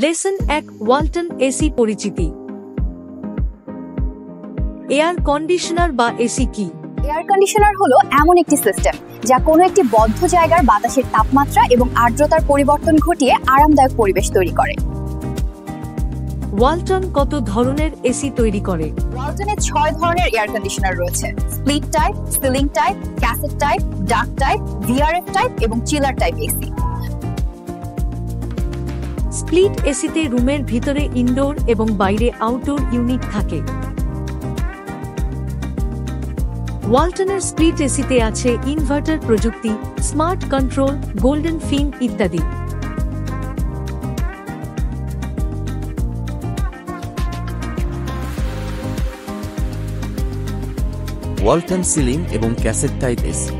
Lesson 1 Walton AC পরিচিতি। Air conditioner বা AC কি? এয়ার কন্ডিশনার হলো এমন একটি সিস্টেম যা কোনো একটি বদ্ধ জায়গার বাতাসের তাপমাত্রা এবং আর্দ্রতার পরিবর্তন ঘটিয়ে আরামদায়ক পরিবেশ তৈরি করে। ওয়ালটন কত ধরনের এসি তৈরি করে? ওয়ালটনে 6 ধরনের এয়ার কন্ডিশনার রয়েছে: split type, ceiling type, cassette type, ডাক টাইপ, ভিআরএফ টাইপ এবং চিলার টাইপ এসি। স্প্লিট এসিতে রুমের ভিতরে ইনডোর এবং বাইরে আউটডোর ইউনিট থাকে। ওয়ালটনের স্প্লিট এসিতে আছে ইনভার্টার প্রযুক্তি, স্মার্ট কন্ট্রোল, গোল্ডেন ফিন ইত্যাদি। ওয়ালটন সিলিং এবং cassette type AC.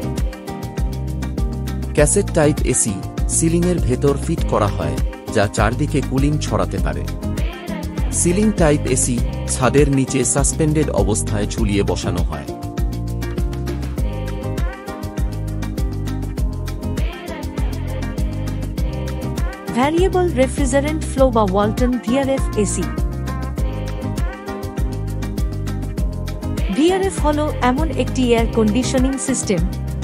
Cassette type AC সিলিংয়ের ভেতর ফিট করা হয়, যা চারদিকে কুলিং ছড়াতে পারে। সিলিং টাইপ এসি ছাদের নিচে সাসপেন্ডেড অবস্থায় ঝুলিয়ে বসানো হয়। ভ্যারিয়েবল রেফ্রিজারেন্ট ফ্লো বা ওয়ালটন ভিআরএফ এসি। ভিআরএফ হল এমন একটি এয়ার কন্ডিশনিং সিস্টেম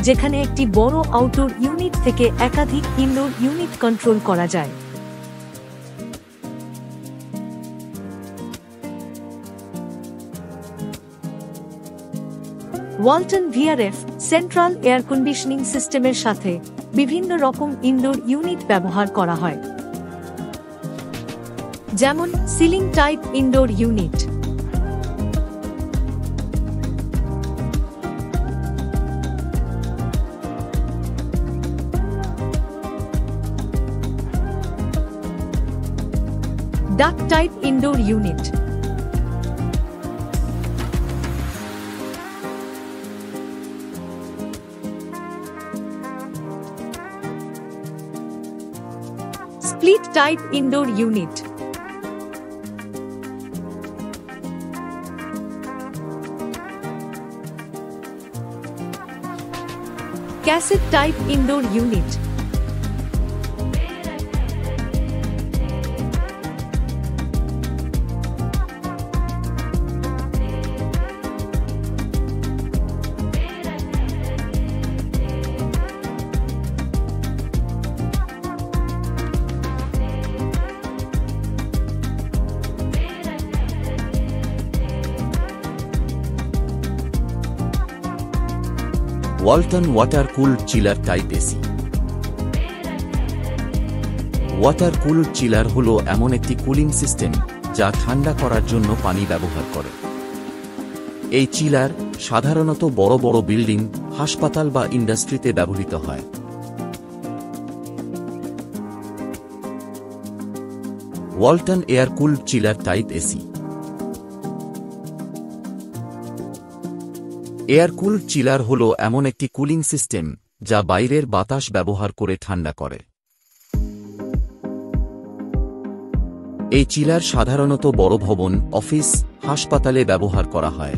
যেখানে একটি বড় আউটডোর ইউনিট থেকে একাধিক ইনডোর ইউনিট কন্ট্রোল করা যায়। Walton VRF central air conditioning সিস্টেমের সাথে বিভিন্ন রকম ইনডোর ইউনিট ব্যবহার করা হয়, যেমন সিলিং টাইপ ইনডোর ইউনিট, ডাক type indoor unit, split type indoor unit, cassette type indoor unit, Walton water cooled chiller type AC. Water cooled chiller হল এমন একটি কুলিং সিস্টেম যা ঠান্ডা করার জন্য পানি ব্যবহার করে। এই চিলার সাধারণত বড় বড় বিল্ডিং, হাসপাতাল বা ইন্ডাস্ট্রিতে ব্যবহৃত হয়। Walton air cooled chiller type AC. Air cooled chiller হল এমন একটি কুলিং সিস্টেম যা বাইরের বাতাস ব্যবহার করে ঠান্ডা করে। এই চিলার সাধারণত বড় ভবন, অফিস, হাসপাতালে ব্যবহার করা হয়।